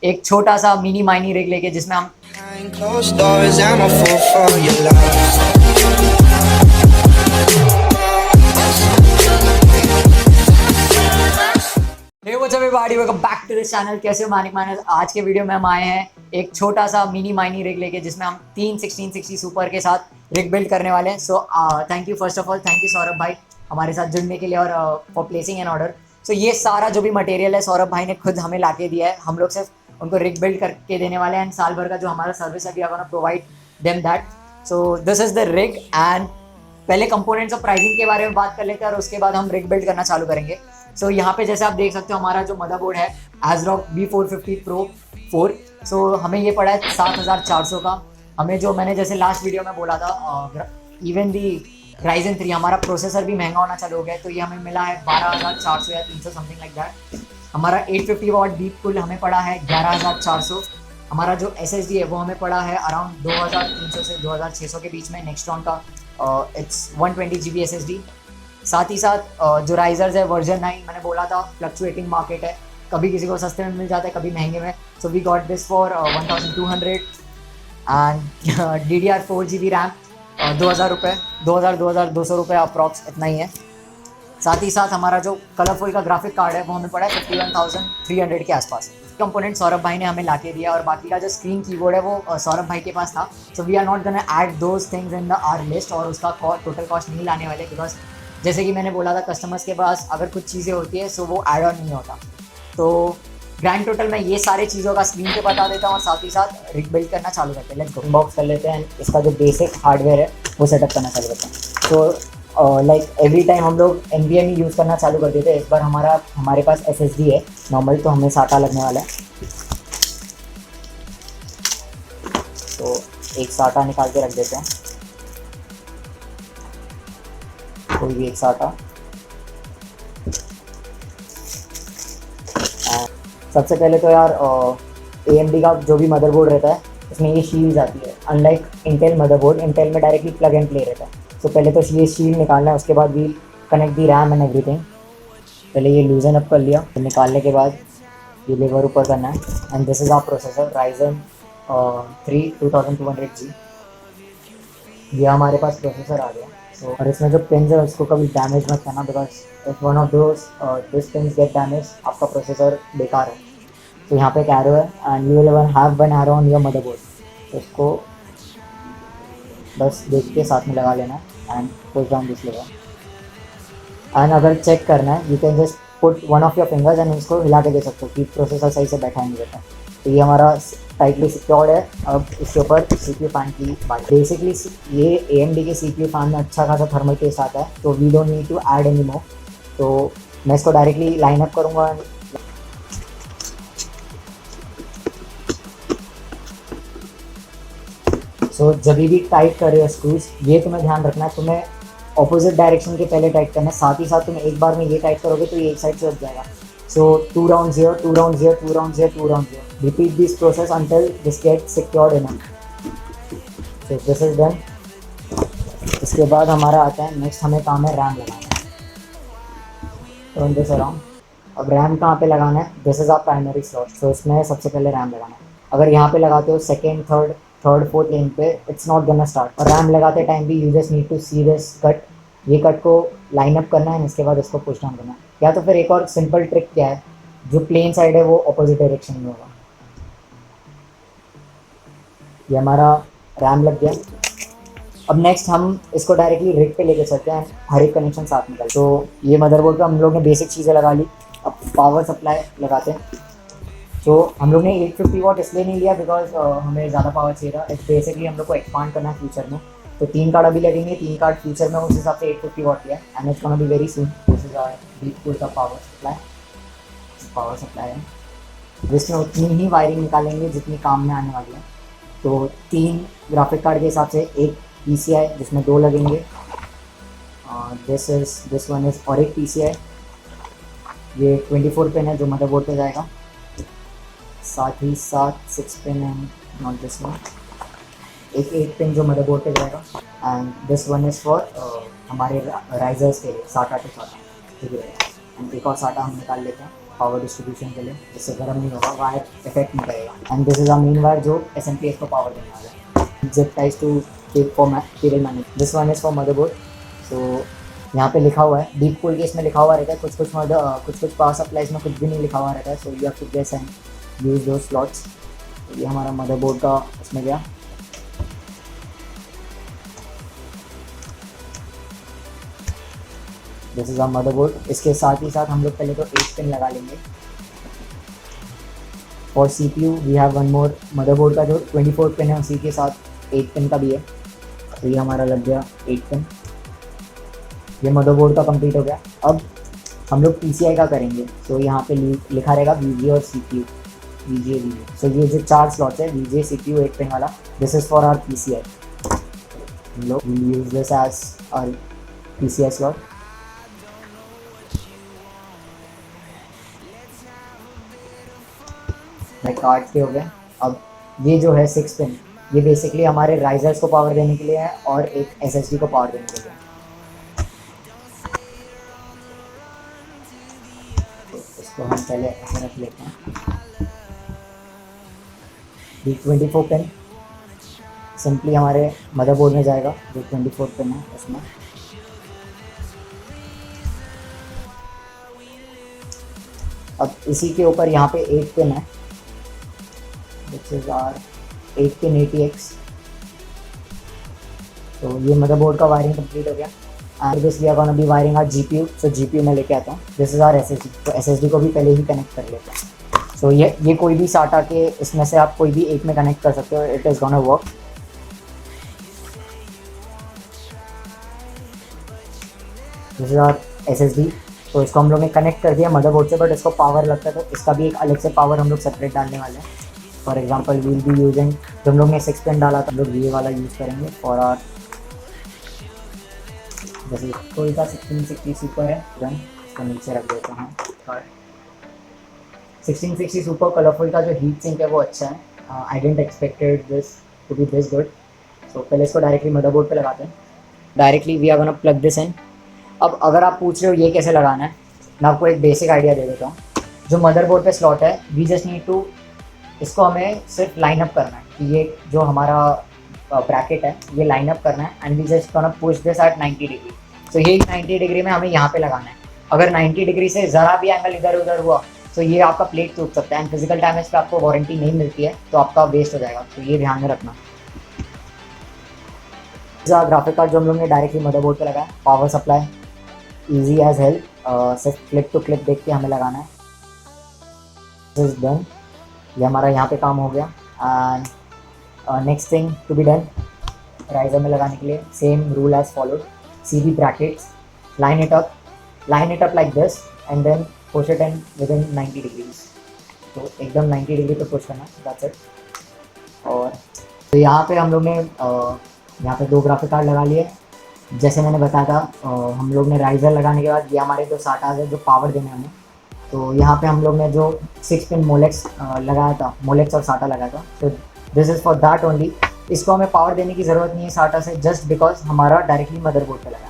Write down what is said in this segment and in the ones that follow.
एक छोटा सा मिनी माइनी रिग लेके जिसमें हम Behind closed doors, I'm a fool for your love. Hey what's up everybody, welcome back to this channel. कैसे हो मानिक मानस। आज के वीडियो में हम आए हैं एक छोटा सा मिनी माइनी रिग लेके जिसमें हम 1660 सुपर के साथ रिग बिल्ड करने वाले हैं। So thank you, first of all thank you Saurabh भाई हमारे साथ जुड़ने के लिए और फॉर प्लेसिंग एन ऑर्डर। सो ये सारा जो भी मटेरियल है सौरभ भाई ने खुद हमें ला के दिया है। हम लोग सिर्फ उनको रिग बिल्ड करके देने वाले हैं एंड साल भर का जो हमारा सर्विस है we are gonna provide them that. So this is the rig and पहले कंपोनेंट्स और प्राइसिंग के बारे में बात कर लेते हैं और उसके बाद हम रिग बिल्ड करना चालू करेंगे। सो यहाँ पे जैसे आप देख सकते हो हमारा जो मदरबोर्ड है ASRock B450 Pro 4। सो हमें ये पड़ा है 7400 का। हमें जो मैंने जैसे लास्ट वीडियो में बोला था इवन दी Ryzen 3 हमारा प्रोसेसर भी महंगा होना चालू हो गया है, तो ये हमें मिला है 12400 या 300 समथिंग लाइक दैट। हमारा 850 वॉट डीप कूल हमें पड़ा है 11400। हमारा जो SSD है वो हमें पड़ा है अराउंड 2300 से 2600 के बीच में। नेक्स्ट्रॉन का इट्स 120 GB SSD। साथ ही साथ जो राइजर्स है वर्जन 9, मैंने बोला था फ्लक्चुएटिंग मार्केट है, कभी किसी को सस्ते में मिल जाता है कभी महंगे में। So we got this for 1200 and DDR4 GB RAM 2000 रुपये, 2200 रुपये अप्रॉक्स इतना ही है। साथ ही साथ हमारा जो कलरफुल का ग्राफिक कार्ड है वो हमें पड़ा है 51,300 के आसपास। कंपोनेंट सौरभ भाई ने हमें ला के दिया और बाकी का जो स्क्रीन कीबोर्ड है वो सौरभ भाई के पास था। So we are not gonna add those things in the R list और उसका टोटल कॉस्ट नहीं लाने वाले, बिकॉज जैसे कि मैंने बोला था कस्टमर्स के पास अगर कुछ चीज़ें होती है सो वो ऐड ऑन नहीं होता। तो ग्रैंड टोटल मैं ये सारे चीज़ों का स्क्रीन पे बता देता हूँ और साथ ही साथ रिग बिल्ड करना चालू करते हैं। Let's go. बॉक्स कर लेते हैं, इसका जो बेसिक हार्डवेयर है वो सेटअप करना चालू करते हैं। तो लाइक एवरी टाइम हम लोग NVMe यूज़ करना चालू कर देते हैं। इस बार हमारे पास SSD है नॉर्मल, तो हमें SATA लगने वाला है। तो एक SATA निकाल के रख देते हैं, कोई भी एक SATA। सबसे पहले तो यार AMD का जो भी मदरबोर्ड रहता है उसमें ये शील्ड आती है, अनलाइक इंटेल मदरबोर्ड। इंटेल में डायरेक्टली प्लग एंड प्ले रहता है। तो पहले तो ये शील्ड निकालना है, उसके बाद we connect the RAM and everything. पहले ये लूजन अप कर लिया, तो निकालने के बाद ये लेवर ऊपर करना है and this is our processor Ryzen 3 2200G। ये हमारे पास प्रोसेसर आ गया। तो और इसमें जो पिन्स है उसको कभी डैमेज मत करना, because if one of this pins gate damage आपका प्रोसेसर बेकार है। तो यहाँ पे एक एरो है and you will have one arrow on your motherboard, तो इसको बस देख के साथ में लगा लेना है and push down this lever. And अगर चेक करना है you can just put one of your fingers and इसको हिला के दे सकते हो कि प्रोसेसर सही से बैठा नहीं रहता। तो ये हमारा टाइटली सिक्योर्ड है। अब इसके ऊपर CPU फैन की बात, बेसिकली ये AMD के CPU फैन में अच्छा खासा थर्मल केस आता है, तो we don't need to add any more. तो मैं इसको डायरेक्टली लाइन अप करूँगा। सो जब भी टाइट कर रहे हो स्क्रूज, ये तुम्हें ध्यान रखना है, तुम्हें ऑपोजिट डायरेक्शन के पहले टाइट करना है। साथ ही साथ तुम एक बार में ये टाइट करोगे तो ये एक साइड से उठ जाएगा। So 2 rounds here, 2 rounds here, 2 rounds here, 2 rounds here. Repeat this process until this get secured enough. So this is done. इसके बाद हमारा आता है नेक्स्ट, हमें काम है रैम लगाना। Turn this around. अब रैम कहाँ पे लगाना है? This is our primary slot. So इसमें सबसे पहले रैम लगाना है। अगर यहाँ पे लगाते हो सेकेंड थर्ड फोर्थ लेन पे, इट्स नॉट गोना स्टार्ट। और रैम लगाते टाइम भी you just need to see this cut, ये कट को लाइन अप करना है, इसके बाद इसको पुश डाउन करना है। या तो फिर एक और सिंपल ट्रिक क्या है, जो प्लेन साइड है वो ऑपोजिट डायरेक्शन में होगा। ये हमारा रैम लग गया। अब नेक्स्ट हम इसको डायरेक्टली रिग पे लेके चलते हैं, हर एक कनेक्शन साथ में। तो ये मदरबोर्ड पे हम लोग ने बेसिक चीज़ें लगा ली। अब पावर सप्लाई लगाते हैं। तो हम लोग ने 850 वॉट इसलिए नहीं लिया बिकॉज हमें ज़्यादा पावर चाहिए था। बेसिकली हम लोग को एक्सपांड करना है फ्यूचर में, तो 3 कार्ड अभी लगेंगे, 3 कार्ड फ्यूचर में, उस हिसाब से 850 वॉट लिया and it's gonna be very soon. This is our Deepcool का पावर सप्लाई है, जिसमें उतनी ही वायरिंग निकालेंगे जितनी काम में आने वाली है। तो 3 ग्राफिक कार्ड के हिसाब से एक PCI जिसमें 2 लगेंगे, दिस वन इज, और एक PCI ये 24 पिन है जो मदरबोर्ड पे जाएगा। साथ ही साथ 6 pin and not this one, एक 8 पिन जो मदरबोर्ड पे जाएगा। And this one is for हमारे राइजर्स के लिए, SATA टू SATA। ठीक है, एंड एक और SATA हम निकाल लेते हैं। पावर डिस्ट्रीब्यूशन के लिए, जिससे गर्म नहीं होगा, वायर इफेक्ट नहीं करेगा। And this is a main wire जो SMPS को पावर देने वाला है। Zip ties to cable for cable management. This one is for motherboard. So यहाँ पे लिखा हुआ है डीप कूल के, इसमें लिखा हुआ रहता है, कुछ पावर सप्लाईज में कुछ भी नहीं लिखा हुआ रहता है। So you have to guess and use दो स्लॉट्स। ये हमारा मदरबोर्ड का इसमें गया। This is a motherboard. इसके साथ ही साथ हम लोग पहले तो 8 पिन लगा लेंगे। और CPU we have one more. Motherboard का जो 24 पिन है उसी के साथ 8 पिन का भी है। तो ये हमारा लग गया 8 पिन। ये मदरबोर्ड का कंप्लीट हो गया। अब हम लोग PCI का करेंगे। तो यहाँ पे लिखा रहेगा VGA और CPU। VGA VGA। सो ये जो 4 स्लॉट्स है, VGA CPU 8 पिन वाला, this is for our PCI। हम लोग use this as our PCI slot. Card के हो गए। अब ये जो है 6 पिन, ये बेसिकली हमारे राइजर्स को पावर देने के लिए है और एक SSD को पावर देने के लिए है। तो इसको हम पहले ऐसे रख लेते हैं। 24 पिन सिंपली हमारे मदरबोर्ड में जाएगा, जो 24 पिन है उसमें। अब इसी के ऊपर यहाँ पे 8 पिन है, which is our 8 pin ATX। तो ये मदरबोर्ड का वायरिंग कंप्लीट हो गया। And this we are gonna be wiring our GPU। So GPU में लेके आता हूँ। This is our SSD। तो SSD को भी पहले ही कनेक्ट कर लेते हैं। सो ये कोई भी SATA के इसमें से आप कोई भी एक में कनेक्ट कर सकते हो। It is gonna work. This is our SSD। तो इसको हम लोग ने कनेक्ट कर दिया मदरबोर्ड से, बट इसको पावर लगता है तो इसका भी एक अलग से पावर हम लोग सेपरेट डालने वाले हैं। For example we'll be using, जो हम लोग ने 6 पिन डाला था, हम लोग ये वाला यूज़ करेंगे फॉर आवर, जैसे कोई का 1660 सुपर है रन, इसको नीचे रख देते हैं। और 1660 सुपर कलरफुल का जो हीट सिंक है वो अच्छा है। I didn't expected this to be this good. So पहले इसको डायरेक्टली मदरबोर्ड पे लगाते हैं। Directly we are gonna plug this in. अब अगर आप पूछ रहे हो ये कैसे लगाना है, मैं आपको एक बेसिक आइडिया दे देता हूँ। जो मदरबोर्ड पे स्लॉट है, वी जस्ट नीड टू, इसको हमें सिर्फ लाइन अप करना है कि ये जो हमारा ब्रैकेट है ये लाइन अप करना है। And we just gonna push this at 90 degree. तो ये 90 डिग्री में हमें यहाँ पे लगाना है। अगर 90 डिग्री से ज़रा भी एंगल इधर उधर हुआ तो ये आपका प्लेट टूट सकता है। एंड फिजिकल डैमेज पे आपको वारंटी नहीं मिलती है, तो आपका वेस्ट हो जाएगा। तो ये ध्यान में रखना। ग्राफिक कार्ड जो हम लोग ने डायरेक्टली मदरबोर्ड पे लगाया। Power supply easy as help, सिर्फ क्लिप टू क्लिप देख के हमें लगाना है। This is done. ये हमारा यहाँ पे काम हो गया। And next thing to be done, riser में लगाने के लिए सेम रूल एज फॉलोड। सीधी brackets, line it up like this and then push it in with in 90 degrees. तो एकदम 90 डिग्री पे पुश करना, दैट्स इट। और तो यहाँ पे हम लोग ने यहाँ पे 2 ग्राफिक कार्ड लगा लिए। जैसे मैंने बताया था, हम लोग ने राइजर लगाने के बाद ये हमारे जो SATAs है जो पावर देने हमें, तो यहाँ पे हम लोग ने जो 6 पिन मोलेक्स लगाया था, मोलेक्स और SATA लगाया था, तो this is for that only. इसको हमें पावर देने की ज़रूरत नहीं है SATA से, जस्ट बिकॉज हमारा डायरेक्टली मदरबोर्ड पे लगा।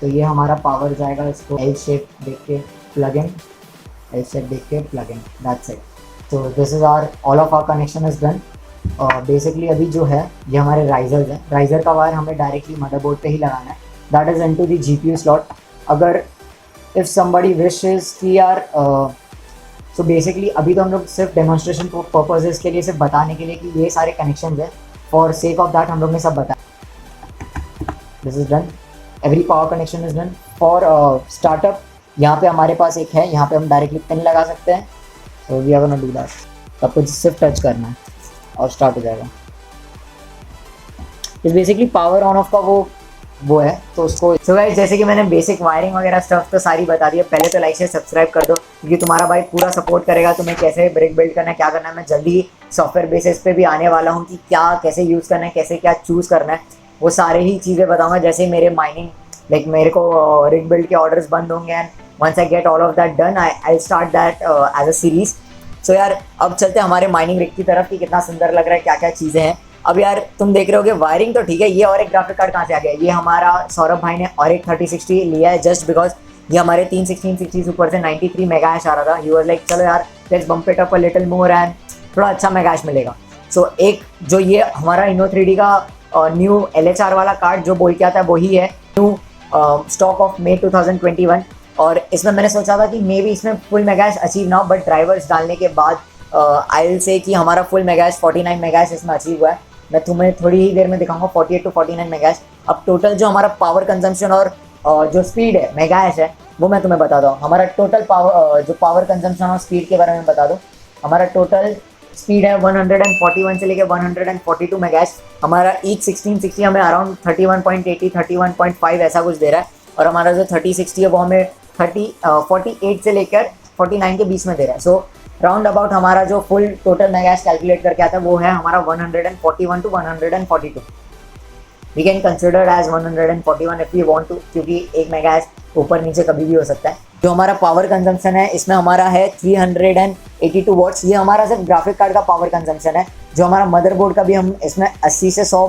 तो ये हमारा पावर जाएगा, इसको एल शेप देख के प्लग इन, एल शेप देख के प्लग इन, दैट्स इट। तो this is our all of our connection is done. Basically अभी जो है ये हमारे राइजर्स हैं। राइजर का वायर हमें डायरेक्टली मदरबोर्ड पे ही लगाना है, that is into the GPU slot. अगर इफ़ समबडी विशेस कि यार सो बेसिकली अभी तो हम लोग सिर्फ डेमोन्स्ट्रेशन पर्पजेज़ के लिए, सिर्फ बताने के लिए कि ये सारे कनेक्शन हैं, फॉर सेक ऑफ दैट हम लोग ने सब बताया। This is done, every power connection is done. For startup यहाँ पे हमारे पास एक है, यहाँ पे हम डायरेक्टली पिन लगा सकते हैं। So we are gonna do that. सब कुछ सिर्फ टच करना है और स्टार्ट हो जाएगा। इस बेसिकली पावर ऑन ऑफ का वो है, तो उसको सो गाइस जैसे कि मैंने बेसिक वायरिंग वगैरह स्टफ तो सारी बता दी है। पहले तो लाइक से सब्सक्राइब कर दो, क्योंकि तुम्हारा भाई पूरा सपोर्ट करेगा तुम्हें कैसे ब्रिक बिल्ड करना है, क्या करना है। मैं जल्दी सॉफ्टवेयर बेसिस पे भी आने वाला हूँ कि क्या कैसे यूज़ करना है, कैसे क्या चूज़ करना है, वो सारे ही चीज़ें बताऊँगा। जैसे मेरे माइनिंग लाइक मेरे को रिग बिल्ड के ऑर्डर्स बंद होंगे, and once I get all of that done I start that as a series. So यार अब चलते हैं हमारे माइनिंग रिग की तरफ कि कितना सुंदर लग रहा है, क्या क्या चीज़ें हैं। अब यार तुम देख रहे होगे वायरिंग तो ठीक है, ये और एक ग्राफिक कार्ड कहाँ से आ गया। ये हमारा सौरभ भाई ने और एक 3060 लिया है, जस्ट बिकॉज ये हमारे 31660 सुपर से 93 मेगा हैश आ रहा था। ही वाज लाइक चलो यार let's bump it up a little more and थोड़ा अच्छा मेगा हैश मिलेगा। सो एक जो ये हमारा Inno3D का न्यू LHR वाला कार्ड जो बोल के आता है वही है न्यू स्टॉक ऑफ May 2021। और इसमें मैंने सोचा था कि मे बी इसमें फुल मेगा हैश अचीव ना हो, बट ड्राइवर्स डालने के बाद आई विल से कि हमारा full mega hash 49 mega hash इसमें अचीव हुआ है। मैं तुम्हें थोड़ी ही देर में दिखाऊंगा 48 to 49 मेगा हैश। अब टोटल जो हमारा पावर कंजम्पशन और जो स्पीड है मेगा हैश है वो मैं तुम्हें बता दूँ। हमारा टोटल पावर जो पावर कंजम्पशन और स्पीड के बारे में बता दूँ। हमारा टोटल स्पीड है 141 से लेके 142 मेगा हैश। हमारा ईच 1660 हमें अराउंड 31.80 31.5 ऐसा कुछ दे रहा है। और हमारा जो 3060 है वो हमें 48 से लेकर 49 के बीच में दे रहा है। सो राउंड अबाउट हमारा जो full total mega hash calculate करके आता है वो है हमारा 141 to 142। We can consider as 141 if you want to, क्योंकि एक मेगा हैश ऊपर नीचे कभी भी हो सकता है। जो हमारा पावर कंजम्पशन है इसमें हमारा है 382 वॉट्स। ये हमारा सिर्फ ग्राफिक कार्ड का पावर कंजम्पशन है। जो हमारा मदरबोर्ड का भी हम इसमें 80 से 100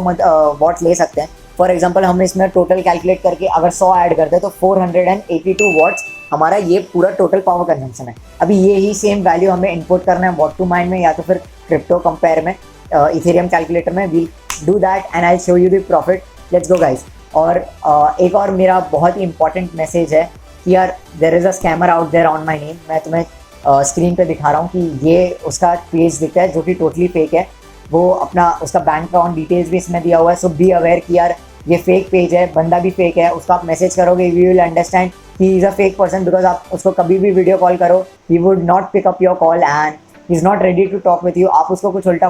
वॉट्स ले सकते हैं। फॉर एग्जांपल हम इसमें टोटल कैलकुलेट करके अगर 100 ऐड करते हैं तो 482 वॉट्स हमारा ये पूरा टोटल पावर कंजम्पशन है। अभी ये ही सेम वैल्यू हमें इनपुट करना है वॉट टू माइंड में या तो फिर क्रिप्टो कंपेयर में इथेरियम कैलकुलेटर में। We do that and I show you the profit. Let's go guys. और एक और मेरा बहुत ही इंपॉर्टेंट मैसेज है कि यार there is a scammer out there on my name. मैं तुम्हें स्क्रीन पे दिखा रहा हूँ कि ये उसका पेज दिखता है जो कि टोटली फेक है। वो अपना उसका बैंक अकाउंट डिटेल्स भी इसमें दिया हुआ है। सो बी अवेयर कि यार ये फेक पेज है, बंदा भी फेक है। उसका आप मैसेज करोगे we will understand he is a fake person, because आप उसको कभी भी वीडियो कॉल करो he would not pick up your call and he is not ready to talk with you. आप उसको कुछ उल्टा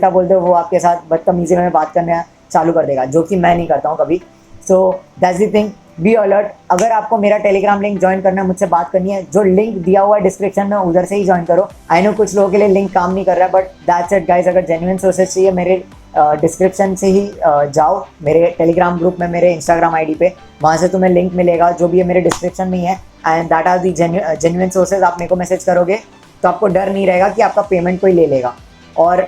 बोल दो वो आपके साथ बदतमीजी में बात करना चालू कर देगा, जो कि मैं नहीं करता हूँ कभी। So that's the thing, be alert. अगर आपको मेरा टेलीग्राम लिंक ज्वाइन करना है, मुझसे बात करनी है, जो लिंक दिया हुआ है डिस्क्रिप्शन में उधर से ही ज्वाइन करो। आई नो कुछ लोगों के लिए लिंक काम नहीं कर रहा है, बट दैट्स इट गाइस। अगर जेन्युइन सोर्सेज चाहिए मेरे डिस्क्रिप्शन से ही जाओ मेरे टेलीग्राम ग्रुप में, मेरे इंस्टाग्राम आईडी पे, वहाँ से तुम्हें लिंक मिलेगा जो भी है मेरे डिस्क्रिप्शन में ही है। And that are the genuine sources. आप मेरे को मैसेज करोगे तो आपको डर नहीं रहेगा कि आपका पेमेंट कोई ले लेगा। और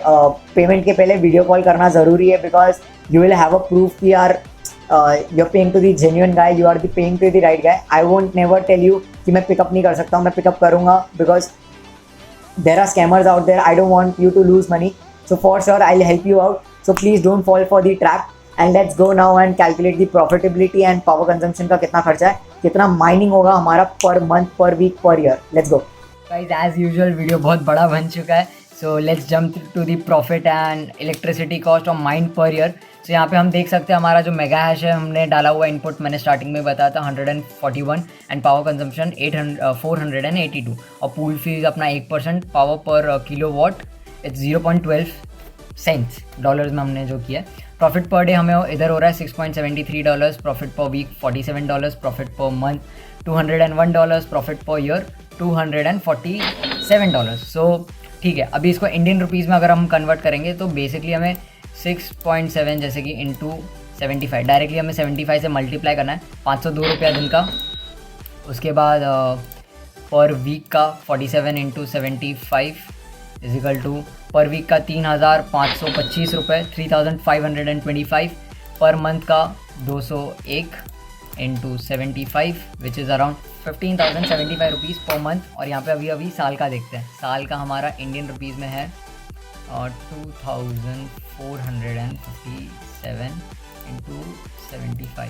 पेमेंट के पहले वीडियो कॉल करना ज़रूरी है, because you will have a proof कि यार you're paying to the genuine guy, you are the paying to the right guy. I won't never tell you कि मैं पिकअप नहीं कर सकता हूँ, मैं पिकअप करूँगा, because there are scammers out there. I don't want you to lose money. So for sure I'll help you out. So please don't fall for the trap. And let's go now and calculate the profitability and power consumption का कितना खर्चा है, कितना mining होगा हमारा per month, per week, per year. Let's go guys. As usual video बहुत बड़ा बन चुका है। So let's jump to the profit and electricity cost of mine per year. So यहाँ पे हम देख सकते हैं हमारा जो मेगा हैश है हमने डाला हुआ इनपुट, मैंने स्टार्टिंग में बताया था 141 एंड पावर कंजम्पशन 482 और पूल फीस अपना 1% पावर पर kilowatt it's 0.12 cents dollars में हमने जो किया। प्रॉफिट पर डे हमें इधर हो रहा है $6.73, profit per week $47, profit per month $201, profit per year $247। So ठीक है, अभी इसको इंडियन रुपीज़ में अगर हम कन्वर्ट करेंगे तो बेसिकली हमें 6.7 जैसे कि इंटू 75, डायरेक्टली हमें 75 से मल्टीप्लाई करना है, 502 रुपया दिन का। उसके बाद पर वीक का 47 into 75 equal to per week का 3,525 रुपये 3,525, पर मंथ का 201 into 75 which is around 15,075 rupees per month. और यहाँ पे अभी साल का देखते हैं। साल का हमारा इंडियन रुपीज़ में है 2,457 इंटू 75।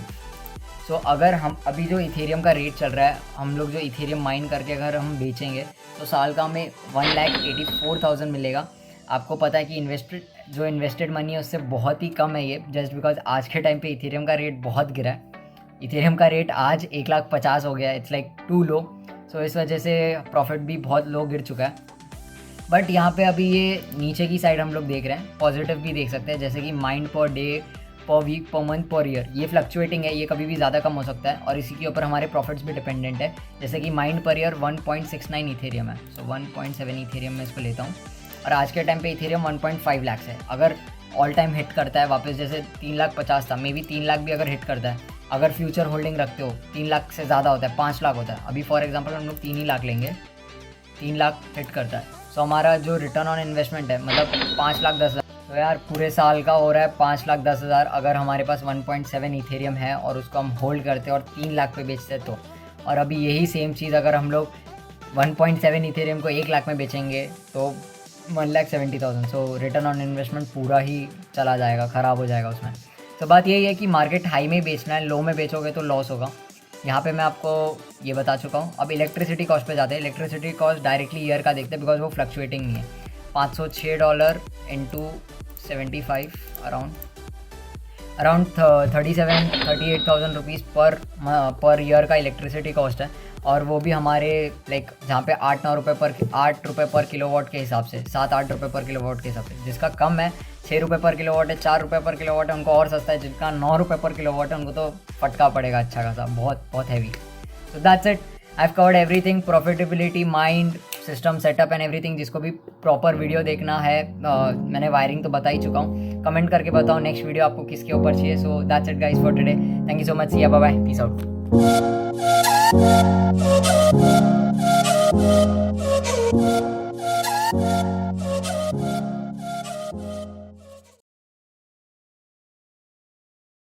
सो अगर हम अभी जो इथेरियम का रेट चल रहा है, हम लोग जो इथेरियम माइन करके अगर हम बेचेंगे तो साल का हमें 1,84,000 मिलेगा। आपको पता है कि इन्वेस्टेड मनी है उससे बहुत ही कम है ये, जस्ट बिकॉज आज के टाइम पे इथेरियम का रेट बहुत गिरा है। इथेरियम का रेट आज 1,50,000 हो गया है, इट्स लाइक टू लो। सो इस वजह से प्रॉफिट भी बहुत लो गिर चुका है। बट यहाँ पे अभी ये नीचे की साइड हम लोग देख रहे हैं, पॉजिटिव भी देख सकते हैं, जैसे कि माइंड पर डे, पर week, per month, per year, ये फ्लक्चुएटिंग है, ये कभी भी ज़्यादा कम हो सकता है और इसी के ऊपर हमारे प्रॉफिट्स भी डिपेंडेंट है। जैसे कि माइंड पर ईयर 1.69 इथेरियम है, सो 1.7 इथेरियम में इसको लेता हूँ और आज के टाइम पे इथेरियम 1.5 लाख है। अगर ऑल टाइम हिट करता है वापस, जैसे 3,50,000 था, मे बी 3 लाख भी अगर हिट करता है, अगर फ्यूचर होल्डिंग रखते हो 3 लाख से ज़्यादा होता है, 5 लाख होता है। अभी फॉर एग्जांपल हम लोग 3 ही लाख लेंगे, 3 लाख हिट करता है, सो हमारा जो रिटर्न ऑन इन्वेस्टमेंट है मतलब 5,10,000। तो यार पूरे साल का हो रहा है 5,10,000। अगर हमारे पास 1.7 इथेरियम है और उसको हम होल्ड करते हैं और 3 लाख पे बेचते हैं तो और अभी यही सेम चीज़ अगर हम लोग 1.7 इथेरियम को 1 लाख में बेचेंगे तो 1,70,000। सो रिटर्न ऑन इन्वेस्टमेंट पूरा ही चला जाएगा, ख़राब हो जाएगा उसमें। तो बात यही है कि मार्केट हाई में बेचना है, लो में बेचोगे तो लॉस होगा। यहाँ पे मैं आपको ये बता चुका हूँ। अब इलेक्ट्रिसिटी कॉस्ट पे जाते हैं। इलेक्ट्रिसिटी कॉस्ट डायरेक्टली ईयर का देखते हैं बिकॉज वो फ्लक्चुएटिंग नहीं है। $506 into 75 around 38,000 rupees per year का इलेक्ट्रिसिटी कॉस्ट है। और वो भी हमारे लाइक जहाँ पे 8 रुपये पर किलोवाट के हिसाब से, 7-8 रुपये पर किलोवाट के हिसाब से। जिसका कम है 6 रुपये पर किलोवाट है, 4 रुपये पर किलोवाट है, उनको और सस्ता है। जिनका 9 रुपये पर किलोवाट है उनको तो फटका पड़ेगा अच्छा खासा, बहुत heavy. So that's it. I've covered everything, profitability, mind, system setup and everything. जिसको भी प्रॉपर वीडियो देखना है, मैंने वायरिंग तो बता ही चुका हूँ। कमेंट करके बताओ नेक्स्ट वीडियो आपको किसके ऊपर चाहिए। So that's it guys for today. Thank you so much, see ya, bye bye, peace out.